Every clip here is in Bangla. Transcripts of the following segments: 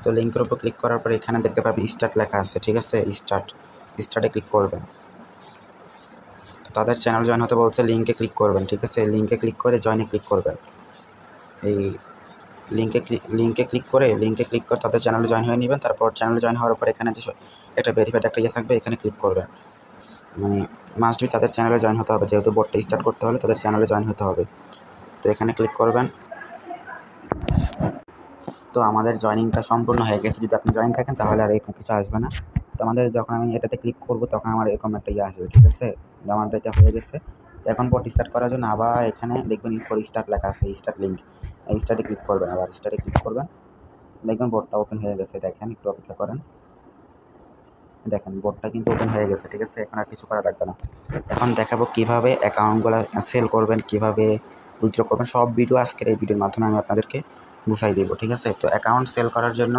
তো লিঙ্কের উপর ক্লিক করার পর এখানে দেখতে পাবেন স্টার্ট লেখা আছে, ঠিক আছে। স্টার্টে ক্লিক করবেন। তাদের চ্যানেল জয়েন হতে বলছে, লিঙ্কে ক্লিক করবেন, ঠিক আছে। লিঙ্কে ক্লিক করে জয়েনে ক্লিক করবেন। এই লিঙ্কে ক্লিক করে তাদের চ্যানেলে জয়েন হয়ে নেবেন। তারপর চ্যানেলে জয়েন হওয়ার পর এখানে যে একটা ভেরিফাইড একটা ইয়ে থাকবে, এখানে ক্লিক করবেন। মানে মাস্ট বি তাদের চ্যানেলে জয়েন হতে হবে, যেহেতু বোটটা স্টার্ট করতে হলে তাদের চ্যানেলে জয়েন হতে হবে। তো এখানে ক্লিক করবেন। তো আমাদের জয়েনিংটা সম্পূর্ণ হয়ে গেছে। যদি আপনি জয়েন থাকেন তাহলে আর এরকম কিছু আসবে না। তো আমাদের যখন আমি এটাতে ক্লিক করব তখন আমার এরকম একটা ইয়ে আসবে, ঠিক আছে। আমাদের এটা হয়ে গেছে। এখন বোট স্টার্ট করার জন্য আবার এখানে দেখবেন ফর স্টার্ট লেখা আছে, স্টার্ট লিঙ্ক। স্টার্টে ক্লিক করবেন, আবার স্টার্টে ক্লিক করবেন। দেখবেন বোটটা ওপেন হয়ে গেছে। দেখেন, একটু অপেক্ষা করেন। দেখেন বোটটা কিন্তু ওপেন হয়ে গেছে, ঠিক আছে। এখন আর কিছু করা লাগবে না। এখন দেখাবো কীভাবে অ্যাকাউন্টগুলো সেল করবেন, কীভাবে উইথড্র করবেন। সব ভিডিও আজকের এই ভিডিওর মাধ্যমে আমি আপনাদেরকে বুঝাই দেবো, ঠিক আছে। তো অ্যাকাউন্ট সেল করার জন্য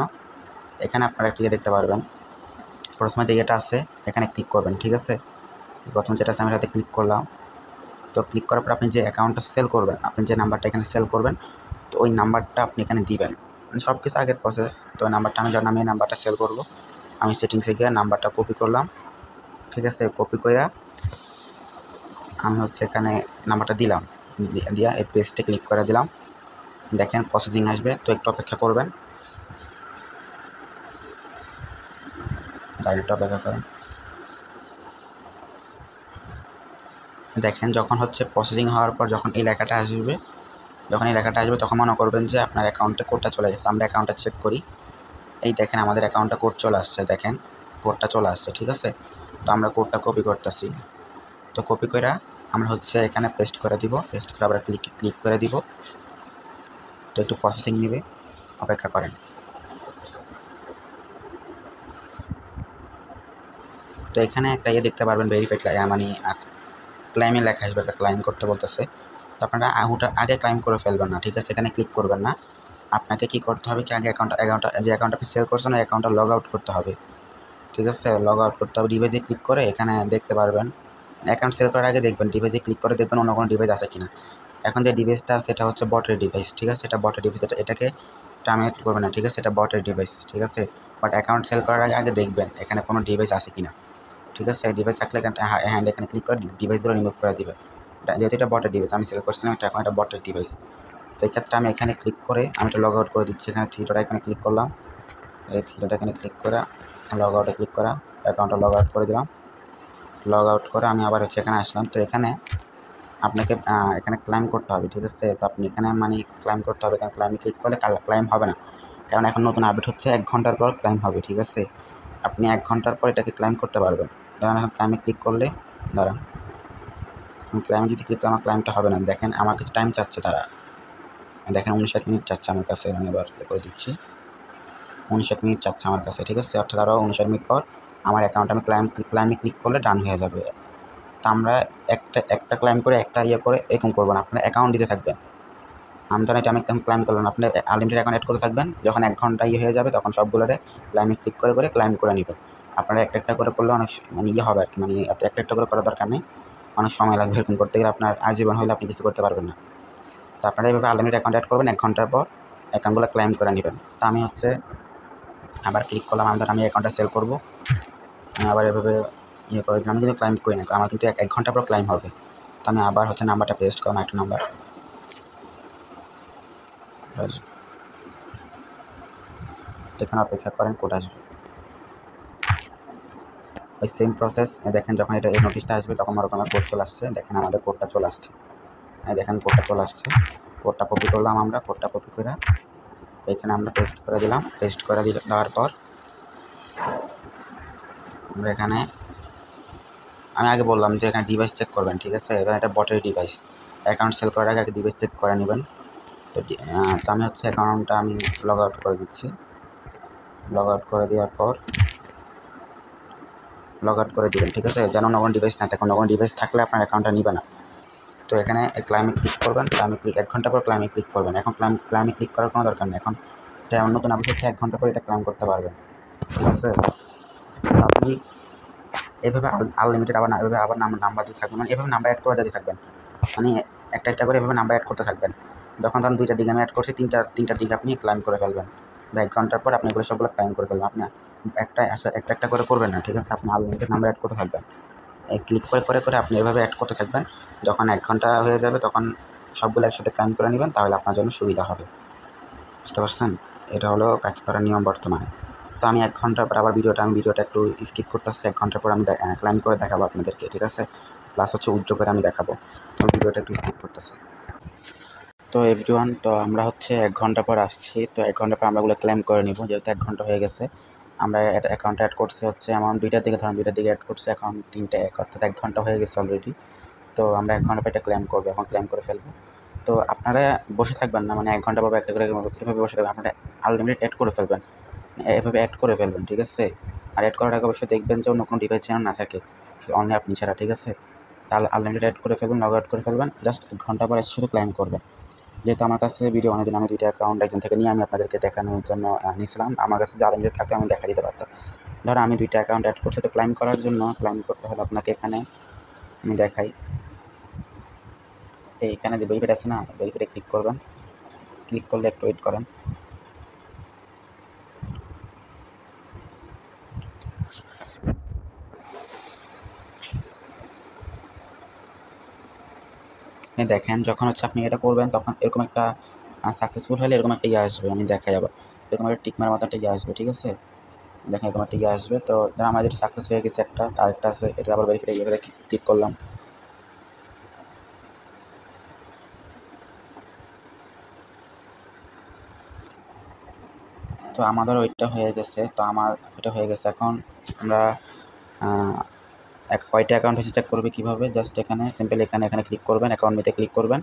এখানে আপনারা একটা দেখতে পারবেন। প্রথমে যে এটা আছে এখানে ক্লিক করবেন, ঠিক আছে। প্রথম যেটা আছে আমি সাথে ক্লিক করলাম। তো ক্লিক করার পর আপনি যে অ্যাকাউন্টটা সেল করবেন, আপনি যে নাম্বারটা এখানে সেল করবেন, তো ওই নাম্বারটা আপনি এখানে দিবেন। মানে সব কিছু আগের প্রসেস। তো ওই নাম্বারটা আমি যখন এই নাম্বারটা সেল করবো, আমি সেটিংসে গিয়ে নাম্বারটা কপি করলাম, ঠিক আছে। কপি করে আমি এখানে নাম্বারটা দিলাম, দিয়া এই পেজটে ক্লিক করে দিলাম। দেখেন প্রসেসিং আসবে, তো একটু অপেক্ষা করবেন। একটু অপেক্ষা করেন। দেখেন যখন প্রসেসিং হওয়ার পর যখন এই লেখাটা আসবে, তখন মনে করবেন যে আপনার অ্যাকাউন্টে কোডটা চলে গেছে। আমরা অ্যাকাউন্টটা চেক করি। এই দেখেন আমাদের অ্যাকাউন্টে কোড চলে আসছে, দেখেন কোডটা চলে আসছে, ঠিক আছে। তো আমরা কোডটা কপি করতেছি। তো কপি করে আমরা এখানে পেস্ট করে দিব। পেস্ট করে আবার ক্লিক করে দিব। তো একটু প্রসেসিং নেবে, অপেক্ষা করেন। তো এখানে একটা ইয়ে দেখতে পারবেন, ভেরিফাইড মানে ক্লাইমে লেখা আসবে, একটা ক্লাইম করতে বলতেছে। তো আপনারা আগে ক্লাইম করে ফেলবেন না, ঠিক আছে। এখানে ক্লিক করবেন না। আপনাকে কি করতে হবে, কি আগে যে অ্যাকাউন্ট আপনি সেল করছেন ওই অ্যাকাউন্টটা লগ আউট করতে হবে, ঠিক আছে। লগ আউট করতে হবে। ডিভাইসে ক্লিক করে এখানে দেখতে পারবেন, অ্যাকাউন্ট সেল করার আগে দেখবেন ডিভাইসে ক্লিক করে দেখবেন অন্য কোনো ডিভাইস আছে কিনা। এখন যে ডিভাইসটা সেটা বটের ডিভাইস, ঠিক আছে। এটা বটের ডিভাইস, এটাকে টার্মিনেট করবেন না, ঠিক আছে। এটা বটের ডিভাইস, ঠিক আছে। বাট অ্যাকাউন্ট সেল করার আগে দেখবেন এখানে কোনো ডিভাইস আছে কিনা, ঠিক আছে। ডিভাইস থাকলে এখানে ক্লিক করে ডিভাইসগুলো রিমুভ করে দিবেন। যেহেতু এটা বটের ডিভাইস, আমি সেল করছিলাম এটা, এখন এটা বটের ডিভাইস। তো এই ক্ষেত্রে আমি এখানে ক্লিক করে আমি এটা লগ আউট করে দিচ্ছি। এখানে থ্রিডট এখানে ক্লিক করলাম। এই থ্রিডট এখানে ক্লিক করে লগ আউটে ক্লিক করা, অ্যাকাউন্টটা লগ আউট করে দিলাম। লগ আউট করে আমি আবার এখানে আসলাম। তো এখানে আপনাকে এখানে ক্লাইম করতে হবে, ঠিক আছে। তো আপনি এখানে ক্লাইম করতে হবে, কারণ ক্লাইমে ক্লিক করলে ক্লাইম হবে না, কারণ এখন নতুন আপডেট হচ্ছে। 1 ঘন্টার পর ক্লাইম হবে, ঠিক আছে। আপনি 1 ঘন্টার পর এটাকে ক্লাইম করতে পারবেন। ধরেন এখন ক্লাইমে ক্লিক করলে, দাঁড়ান, ক্লাইমে যদি ক্লিক করে আমার ক্লাইমটা হবে না। দেখেন আমার কাছে টাইম চাচ্ছে তারা, দেখেন 59 মিনিট চাচ্ছে আমার কাছে। আমি এবার করে দিচ্ছি, 59 মিনিট চাচ্ছে আমার কাছে, ঠিক আছে। অর্থাৎ আরও 59 মিনিট পর আমার অ্যাকাউন্ট আমি ক্লাইমে ক্লিক করলে ডান হয়ে যাবে। তো আমরা একটা ক্লাইম করে একটা ইয়ে করে এরকম করবো না, আপনার অ্যাকাউন্ট দিতে থাকবেন। আমি একদম ক্লাইম করলাম, আপনি আনলিমিটেড অ্যাকাউন্ট অ্যাড করে থাকবেন। যখন 1 ঘন্টা ইয়ে হয়ে যাবে তখন সবগুলোরে ক্লাইমে ক্লিক করে ক্লাইম করে নেবেন। আপনারা একটা করে করলে অনেক ইয়ে হবে আর কি, একটা করে করার দরকার নেই, অনেক সময় লাগবে। এরকম করতে গেলে আপনার আজীবন হলে আপনি কিছু করতে পারবেন না। তো আপনারা এইভাবে আনলিমিটেড অ্যাকাউন্ট অ্যাড করবেন, 1 ঘন্টার পর অ্যাকাউন্টগুলো ক্লাইম করে নেবেন। তো আমি আবার ক্লিক করলাম, আমি অ্যাকাউন্টটা সেল করবো। আমি আবার এভাবে ইয়ে করে দিলাম, আমি কিন্তু ক্লাইম করি না, আমার কিন্তু 1 ঘন্টা পর ক্লাইম হবে। তো আমি আবার নাম্বারটা পেস্ট করলাম, একটা নাম্বার, এখানে অপেক্ষা করেন, কোড আসবে। ওই সেম প্রসেস। দেখেন যখন এই নোটিশটা আসবে তখন আমার কোড চলে আসছে। দেখেন আমাদের কোডটা চলে আসছে, দেখেন কোডটা চলে আসছে। কোডটা কপি করলাম, আমরা কোডটা কপি করে এখানে আমরা পেস্ট করে দিলাম। পেস্ট করে দেওয়ার পর আমরা এখানে, আমি আগে বললাম যে এখানে ডিভাইস চেক করবেন, ঠিক আছে। এটা বটের ডিভাইস। অ্যাকাউন্ট সেল করার আগে ডিভাইস চেক করে নেবেন। তো আমি অ্যাকাউন্টটা আমি লগ আউট করে দিচ্ছি। লগ আউট করে দেওয়ার পর লগ আউট করে দেবেন, ঠিক আছে, যেন অন্য কোনো ডিভাইস না থাকে। অন্য কোনো ডিভাইস থাকলে আপনার অ্যাকাউন্টটা নিবে না। তো এখানে ক্লাইমে ক্লিক করবেন, 1 ঘন্টা পর ক্লাইমে ক্লিক করবেন। এখন ক্লাইমে ক্লিক করার কোনো দরকার নেই, এখন এটা অন্য কোনো আপডেট হচ্ছে 1 ঘন্টা পর এটা ক্লাইম করতে পারবেন, ঠিক আছে। আপনি এভাবে আনলিমিটেড আবার নাম্বার দিয়ে থাকবেন, এভাবে নাম্বার অ্যাড করে যদি থাকবেন, একটা করে এভাবে নাম্বার অ্যাড করতে থাকবেন। যখন ধরুন 2টা দিকে আমি অ্যাড করছি, তিনটার দিকে আপনি ক্লাইম করে ফেলবেন। বা 1 ঘন্টার পর আপনি এগুলো সবগুলো ক্লাইম করে ফেলবেন। আপনি একটা একটা করে করবেন না, ঠিক আছে? আপনি আনলিমিটেড নাম্বার অ্যাড করতে থাকবেন। ক্লিক করে আপনি এভাবে অ্যাড করতে থাকবেন। যখন 1 ঘন্টা হয়ে যাবে তখন সবগুলো একসাথে ক্লাইম করে নেবেন, তাহলে আপনার জন্য সুবিধা হবে। বুঝতে পারছেন? এটা হলো কাজ করার নিয়ম বর্তমানে। তো আমি 1 ঘন্টার পর আবার ভিডিওটা একটু স্কিপ করতেছি। 1 ঘন্টার পর আমি ক্লাইম করে দেখাবো আপনাদেরকে, ঠিক আছে? প্লাস হচ্ছে উইথড্র করে আমি দেখাবো। তো ভিডিওটা একটু স্কিপ করতেছি। তো এভরিওয়ান, তো আমরা হচ্ছে 1 ঘন্টা পর আসছি। তো 1 ঘন্টা পর আমরা ওগুলো ক্লেম করে নিব, যেহেতু 1 ঘন্টা হয়ে গেছে। আমরা অ্যাকাউন্টে অ্যাড করছি হচ্ছে অ্যামাউন্ট 2টার দিকে, ধরুন 2টার দিকে অ্যাড করছি, এখন 3টে 1, অর্থাৎ 1 ঘন্টা হয়ে গেছে অলরেডি। তো আমরা 1 ঘন্টা পর এটা ক্লেম করবো, এখন ক্লেম করে ফেলবো। তো আপনারা বসে থাকবেন না, মানে 1 ঘন্টা পর একটা করে এভাবে বসে থাকবেন, আপনারা আনলিমিটেড অ্যাড করে ফেলবেন, এভাবে অ্যাড করে ফেলবেন, ঠিক আছে? আর অ্যাড করার আগে অবশ্যই দেখবেন যে অন্য কোনো ডিভাইস যেন না থাকে, অনলি আপনি ছাড়া, ঠিক আছে? তাহলে আনলিমিটেড অ্যাড করে ফেলবেন, লগ আউট করে ফেলবেন, জাস্ট 1 ঘন্টা পর এসে শুধু ক্লেম করবেন। যেহেতু আমার কাছে ভিডিও অনেকদিন, আমি 2টা অ্যাকাউন্ট একজন থেকে নিয়ে আমি আপনাদেরকে দেখানোর জন্য নিয়েছিলাম। আমার কাছে যে আনলিমিটেড থাকতো আমি দেখা দিতে পারতাম। ধরো আমি 2টা অ্যাকাউন্ট অ্যাড করছি, তো ক্লাইম করার জন্য ক্লাইম করতে হলে আপনাকে এখানে আমি দেখাই, এইখানে যে ভেরিফাইড আছে না, ভেরিফাইডে ক্লিক করবেন। ক্লিক করলে একটু ওয়েট করেন। দেখেন, যখন হচ্ছে আপনি এটা করবেন তখন এরকম একটা সাকসেসফুল হলে এরকম একটা ইয়ে আসবে, আমি দেখাই আবার। এরকম একটা টিক মারার মতো একটা ইয়ে আসবে, ঠিক আছে? দেখেন এরকম একটা ইয়ে আসবে। তো ধরুন আমার যেটা সাকসেস হয়ে গেছে একটা, আরেকটা আছে, এটা আবার ভেরিফাইড ইয়ে করে ক্লিক করলাম। তো আমাদের ওইটা হয়ে গেছে। তো আমার এটা হয়ে গেছে। এখন আমরা কয়টা অ্যাকাউন্ট হয়েছে চেক করবে কীভাবে? জাস্ট এখানে সিম্পল এখানে ক্লিক করবেন, অ্যাকাউন্ট মিতে ক্লিক করবেন।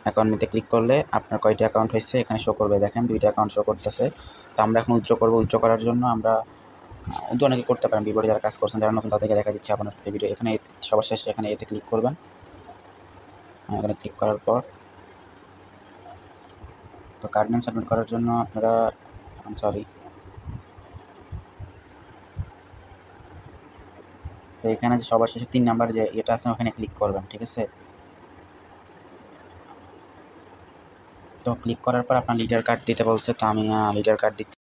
অ্যাকাউন্ট মিতে ক্লিক করলে আপনার কয়টা অ্যাকাউন্ট হয়েছে এখানে শো করবে। দেখেন 2টা অ্যাকাউন্ট শো করতেছে। তো আমরা এখন উইথড্র করবো। উইথড্র করার জন্য আমরা উইথড্র অনেকে করতে পারেন, বিপরীতে যারা কাজ করছেন, যারা নতুন তাদেরকে দেখা দিচ্ছে আপনার এই ভিডিও। এখানে সবার শেষে এখানে এতে ক্লিক করবেন। এখানে ক্লিক করার পর তো কার্ড নেম সাবমিট করার জন্য আপনারা তো এখানে যে সবার শেষে 3 নাম্বার যে এটা আছে ওখানে ক্লিক করবেন, ঠিক আছে? তো ক্লিক করার পর আপনার লিডার কার্ড দিতে বলছে, তো আমি লিডার কার্ড দিচ্ছি।